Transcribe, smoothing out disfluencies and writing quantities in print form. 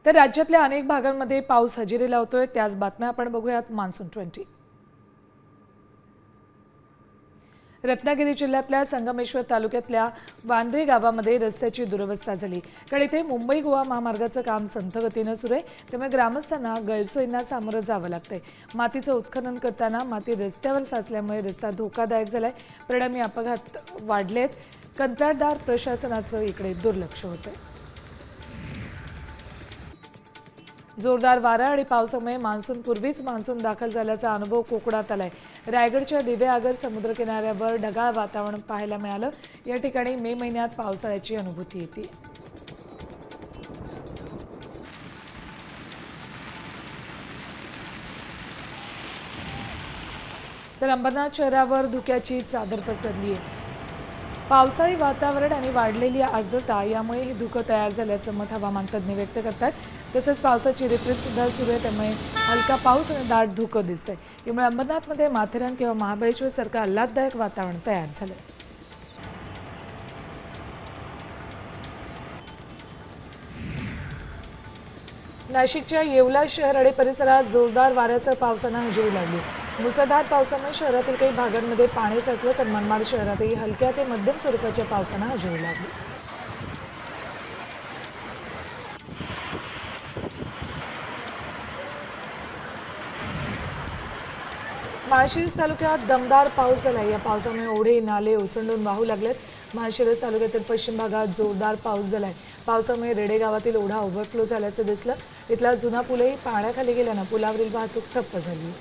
तर राज्यातल्या अनेक भागांमध्ये पाऊस हजेरी लावतोय। त्याच बातम्या आपण बघूयात मान्सून 20। रत्नागिरी जिल्ह्यातल्या संगमेश्वर तालुक्यातल्या वांद्रे गावामध्ये रस्त्याची दुरवस्था झाली, कारण इथे मुंबई गोवा महामार्गाचं काम संथ गतीनं सुरू आहे। त्यामुळे ग्रामस्थांना गैरसोयींना सामोरं जावं लागतंय। मातीचं उत्खनन करताना माती रस्त्यावर साचल्यामुळे रस्ता धोकादायक झालाय। परिणामी अपघात वाढलेत। कंत्राटदार प्रशासनाचं इकडे दुर्लक्ष होतंय। जोरदार वारा आणि पावसामुळे मान्सूनपूर्वीच मान्सून दाखल झाल्याचा अनुभव कोकणात आलाय। रायगडच्या दिवेआगर समुद्रकिनाऱ्यावर ढगाळ वातावरण पाहायला मिळालं। या ठिकाणी मे महिन्यात पावसाळ्याची अनुभूती येते। तर अंबरनाथ शहरावर धुक्याची चादर पसरली आहे। पावसाळी वातावरण आणि वाढलेली आर्द्रता यामुळे हे धुकं तयार झाल्याचं मत हवामान तज्ज्ञ व्यक्त करतात। तसंच पावसाची रिपरिप सुद्धा सुरू आहे, त्यामुळे हलका पाऊस आणि दाट धुकं दिसतंय। यामुळे अंबरनाथमध्ये माथेरान किंवा महाबळेश्वर सारखं आल्हाददायक वातावरण तयार झालंय। नाशिकच्या येवला शहर आणि परिसरात जोरदार वाऱ्यासह पावसानं हजेरी लावली। मुसळधार पावसामुळे शहरातील काही भागांमध्ये पाणी साचलं, तर मनमाड शहरातही हलक्या ते मध्यम स्वरूपाच्या पावसानं हजेरी लावली। माळशिरस तालुक्यात दमदार पाऊस झाला। या पावसामुळे ओढे नाले ओसंडून वाहू लागलेत। माळशिरस तालुक्यातील पश्चिम भागात जोरदार पाऊस झालाय। पावसामुळे रेडे गावातील ओढा ओव्हरफ्लो झाल्याचं दिसलं। इथला जुना पूलही पाण्याखाली गेल्यानं पुलावरील वाहतूक ठप्प झाली।